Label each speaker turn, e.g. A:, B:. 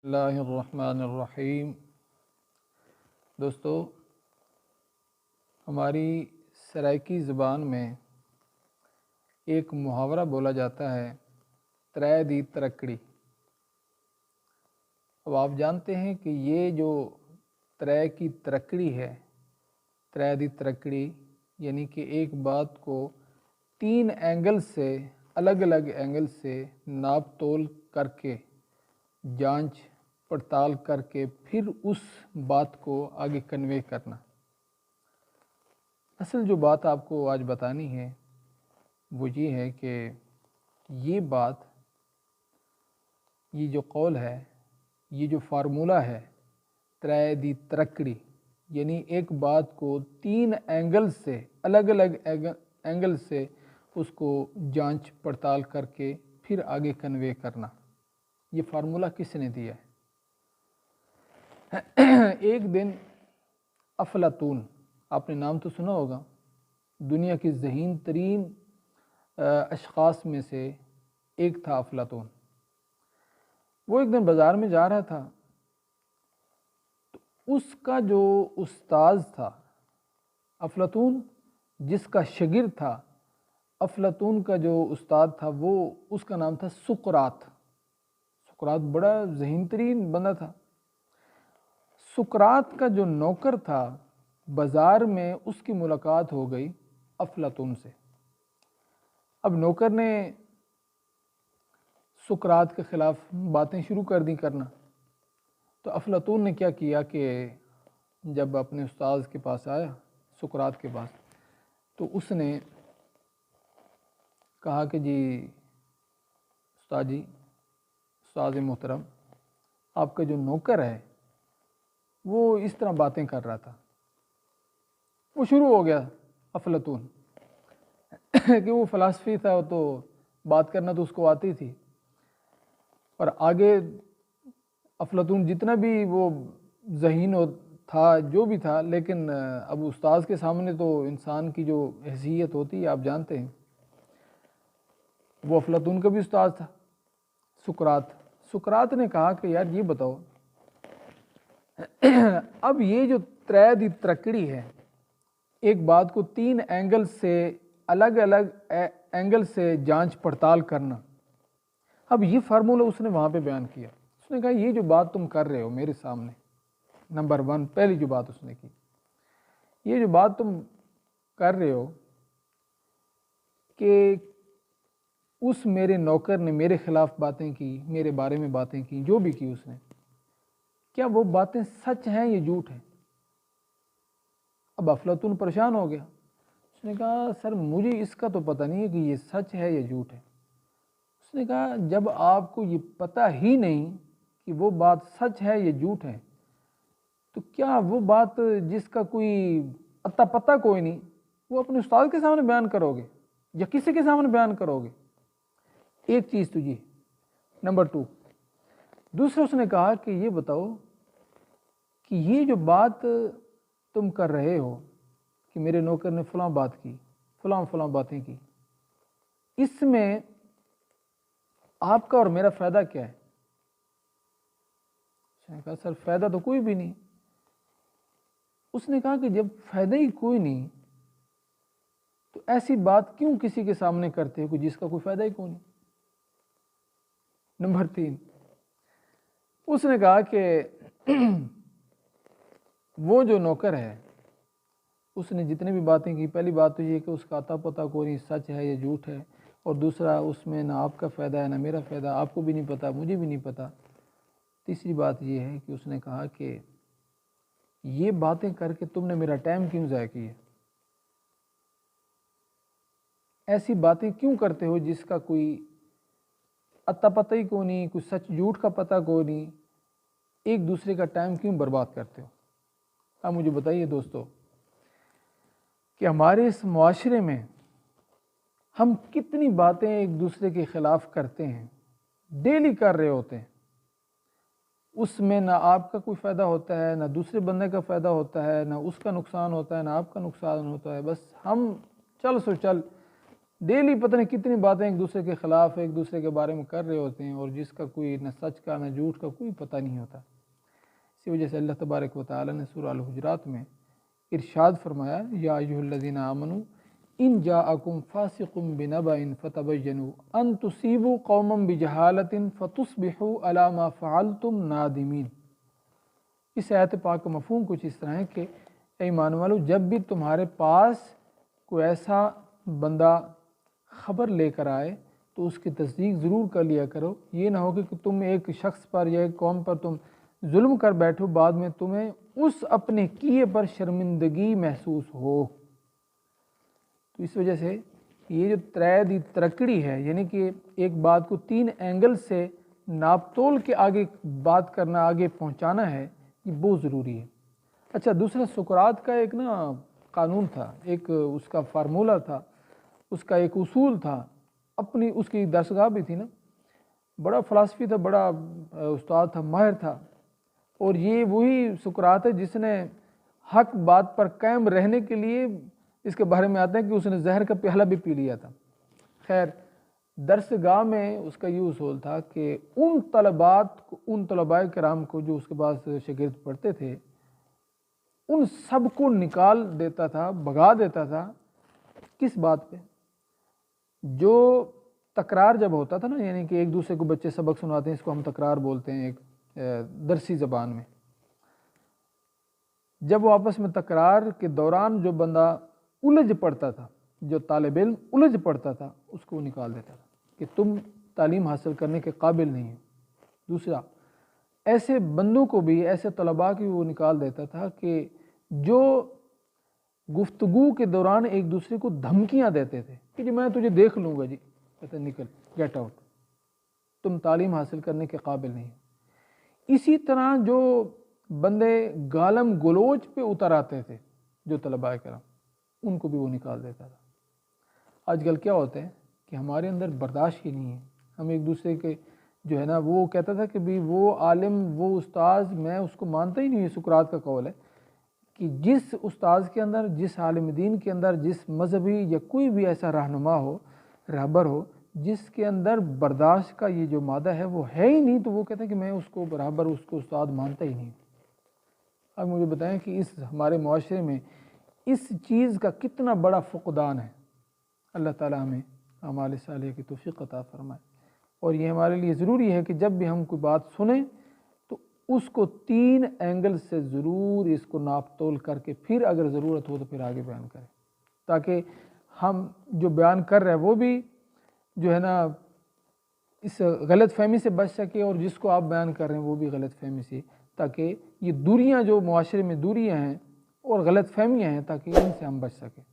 A: اللہ الرحمن الرحیم۔ دوستو، ہماری سرائکی زبان میں ایک محاورہ بولا جاتا ہے، ترے دی ترکڑی۔ اب آپ جانتے ہیں کہ یہ جو ترے کی ترکڑی ہے، ترے دی ترکڑی یعنی کہ ایک بات کو تین اینگل سے، الگ الگ اینگل سے ناپ تول کر کے، جانچ پڑتال کر کے پھر اس بات کو آگے کنوے کرنا۔ اصل جو بات آپ کو آج بتانی ہے وہ یہ ہے کہ یہ بات، یہ جو قول ہے، یہ جو فارمولہ ہے ترے دی ترکڑی، یعنی ایک بات کو تین اینگل سے، الگ الگ اینگل سے اس کو جانچ پڑتال کر کے پھر آگے کنوے کرنا، یہ فارمولہ کس نے دیا ہے؟ ایک دن افلاطون، آپ نے نام تو سنا ہوگا، دنیا کی ذہین ترین اشخاص میں سے ایک تھا افلاطون۔ وہ ایک دن بازار میں جا رہا تھا، تو اس کا جو استاذ تھا، افلاطون جس کا شاگرد تھا، افلاطون کا جو استاد تھا وہ اس کا نام تھا سقراط۔ سقراط بڑا ذہین ترین بندہ تھا۔ سقراط کا جو نوکر تھا، بازار میں اس کی ملاقات ہو گئی افلاطون سے۔ اب نوکر نے سقراط کے خلاف باتیں شروع کر دی کرنا، تو افلاطون نے کیا کیا کہ جب اپنے استاذ کے پاس آیا، سقراط کے پاس، تو اس نے کہا کہ جی استاد جی، استاد محترم، آپ کا جو نوکر ہے وہ اس طرح باتیں کر رہا تھا۔ وہ شروع ہو گیا افلاطون کہ وہ فلسفی تھا، تو بات کرنا تو اس کو آتی تھی، اور آگے افلاطون جتنا بھی وہ ذہین تھا، جو بھی تھا، لیکن اب استاذ کے سامنے تو انسان کی جو حیثیت ہوتی ہے آپ جانتے ہیں، وہ افلاطون کا بھی استاذ تھا سقراط۔ سقراط نے کہا کہ یار یہ بتاؤ، اب یہ جو ترے دی ترکڑی ہے، ایک بات کو تین اینگل سے، الگ الگ اینگل سے جانچ پڑتال کرنا، اب یہ فارمولہ اس نے وہاں پہ بیان کیا۔ اس نے کہا یہ جو بات تم کر رہے ہو میرے سامنے، نمبر 1 پہلی جو بات اس نے کی، یہ جو بات تم کر رہے ہو کہ اس میرے نوکر نے میرے خلاف باتیں کی، میرے بارے میں باتیں کی، جو بھی کی اس نے، کیا وہ باتیں سچ ہیں یا جھوٹ ہیں؟ اب افلاطون پریشان ہو گیا۔ اس نے کہا سر مجھے اس کا تو پتہ نہیں ہے کہ یہ سچ ہے یا جھوٹ ہے۔ اس نے کہا جب آپ کو یہ پتہ ہی نہیں کہ وہ بات سچ ہے یا جھوٹ ہے، تو کیا وہ بات جس کا کوئی اتا پتہ کوئی نہیں، وہ اپنے استاد کے سامنے بیان کرو گے یا کسی کے سامنے بیان کرو گے؟ ایک چیز تو یہ۔ نمبر 2، دوسرا اس نے کہا کہ یہ بتاؤ کہ یہ جو بات تم کر رہے ہو کہ میرے نوکر نے فلاں بات کی، فلاں باتیں کی، اس میں آپ کا اور میرا فائدہ کیا ہے؟ اس نے کہا سر فائدہ تو کوئی بھی نہیں۔ اس نے کہا کہ جب فائدہ ہی کوئی نہیں تو ایسی بات کیوں کسی کے سامنے کرتے ہو کہ جس کا کوئی فائدہ ہی کوئی نہیں؟ نمبر 3، اس نے کہا کہ وہ جو نوکر ہے اس نے جتنے بھی باتیں کی، پہلی بات تو یہ کہ اس کا اتا پتہ کوئی نہیں، سچ ہے یا جھوٹ ہے، اور دوسرا اس میں نہ آپ کا فائدہ ہے نہ میرا فائدہ، آپ کو بھی نہیں پتہ، مجھے بھی نہیں پتہ۔ تیسری بات یہ ہے کہ اس نے کہا کہ یہ باتیں کر کے تم نے میرا ٹائم کیوں ضائع کیا؟ ایسی باتیں کیوں کرتے ہو جس کا کوئی اتا پتہ ہی کوئی نہیں، کوئی سچ جھوٹ کا پتہ کوئی نہیں، ایک دوسرے کا ٹائم کیوں برباد کرتے ہو؟ اب مجھے بتائیے دوستو کہ ہمارے اس معاشرے میں ہم کتنی باتیں ایک دوسرے کے خلاف کرتے ہیں، ڈیلی کر رہے ہوتے ہیں، اس میں نہ آپ کا کوئی فائدہ ہوتا ہے، نہ دوسرے بندے کا فائدہ ہوتا ہے، نہ اس کا نقصان ہوتا ہے، نہ آپ کا نقصان ہوتا ہے، بس ہم چل سو چل ڈیلی پتہ نہیں کتنی باتیں ایک دوسرے کے خلاف ایک دوسرے کے بارے میں کر رہے ہوتے ہیں، اور جس کا کوئی نہ سچ کا نہ جھوٹ کا کوئی پتہ نہیں ہوتا۔ اسی وجہ سے اللہ تبارک و تعالی نے سورہ الحجرات میں ارشاد فرمایا، یا ایھا الذین آمنوا ان جاءکم فاسق بنبأ فتبینوا ان تصیبوا قوما بجہالۃ فتصبحوا علی ما فعلتم نادمین۔ اس آیت پاک کا مفہوم کچھ اس طرح ہے کہ اے ایمان والو، جب بھی تمہارے پاس کوئی ایسا بندہ خبر لے کر آئے تو اس کی تصدیق ضرور کر لیا کرو۔ یہ نہ ہو کہ تم ایک شخص پر یا ایک قوم پر تم ظلم کر بیٹھو، بعد میں تمہیں اس اپنے کیے پر شرمندگی محسوس ہو۔ تو اس وجہ سے یہ جو ترے دی ترکڑی ہے، یعنی کہ ایک بات کو 3 اینگل سے ناپ تول کے آگے بات کرنا، آگے پہنچانا ہے، یہ بہت ضروری ہے۔ اچھا، دوسرا سقراط کا ایک قانون تھا، ایک اس کا فارمولہ تھا، اس کا ایک اصول تھا، اپنی اس کی درسگاہ بھی تھی نا، بڑا فلسفی تھا، بڑا استاد تھا، ماہر تھا، اور یہ وہی سقراط ہے جس نے حق بات پر قائم رہنے کے لیے، اس کے بارے میں آتا ہے کہ اس نے زہر کا پیالہ بھی پی لیا تھا۔ خیر، درسگاہ میں اس کا یہ اصول تھا کہ ان طلباء کرام کو جو اس کے پاس شاگرد پڑھتے تھے، ان سب کو نکال دیتا تھا، بھگا دیتا تھا۔ کس بات پہ؟ جو تکرار جب ہوتا تھا نا، یعنی کہ ایک دوسرے کو بچے سبق سناتے ہیں، اس کو ہم تکرار بولتے ہیں ایک درسی زبان میں، جب وہ آپس میں تکرار کے دوران جو بندہ الجھ پڑتا تھا، جو طالب علم الجھ پڑتا تھا، اس کو وہ نکال دیتا تھا کہ تم تعلیم حاصل کرنے کے قابل نہیں ہو۔ دوسرا، ایسے بندوں کو بھی، ایسے طلباء کی وہ نکال دیتا تھا کہ جو گفتگو کے دوران ایک دوسرے کو دھمکیاں دیتے تھے کہ جی میں تجھے دیکھ لوں گا، جی کہتے نکل، گیٹ آؤٹ، تم تعلیم حاصل کرنے کے قابل نہیں ہو۔ اسی طرح جو بندے گالم گلوچ پہ اتر آتے تھے، جو طلباء کرام، ان کو بھی وہ نکال دیتا تھا۔ آج کل کیا ہوتا ہے کہ ہمارے اندر برداشت ہی نہیں ہے، ہم ایک دوسرے کے جو ہے نا، وہ کہتا تھا کہ بھی وہ عالم، وہ استاذ، میں اس کو مانتا ہی نہیں۔ یہ سقراط کا قول ہے کہ جس استاذ کے اندر، جس عالم دین کے اندر، جس مذہبی یا کوئی بھی ایسا رہنما ہو، رہبر ہو، جس کے اندر برداشت کا یہ جو مادہ ہے وہ ہے ہی نہیں، تو وہ کہتا ہے کہ میں اس کو برابر، اس کو استاد مانتا ہی نہیں۔ اب مجھے بتائیں کہ اس ہمارے معاشرے میں اس چیز کا کتنا بڑا فقدان ہے۔ اللہ تعالیٰ ہمیں اعمال صالحہ کی توفیق عطا فرمائے، اور یہ ہمارے لیے ضروری ہے کہ جب بھی ہم کوئی بات سنیں تو اس کو 3 اینگل سے ضرور اس کو ناپ تول کر کے پھر اگر ضرورت ہو تو پھر آگے بیان کریں، تاکہ ہم جو بیان کر رہے ہیں وہ بھی جو ہے نا اس غلط فہمی سے بچ سکے، اور جس کو آپ بیان کر رہے ہیں وہ بھی غلط فہمی سے، تاکہ یہ دوریاں جو معاشرے میں دوریاں ہیں اور غلط فہمیاں ہیں، تاکہ ان سے ہم بچ سکیں۔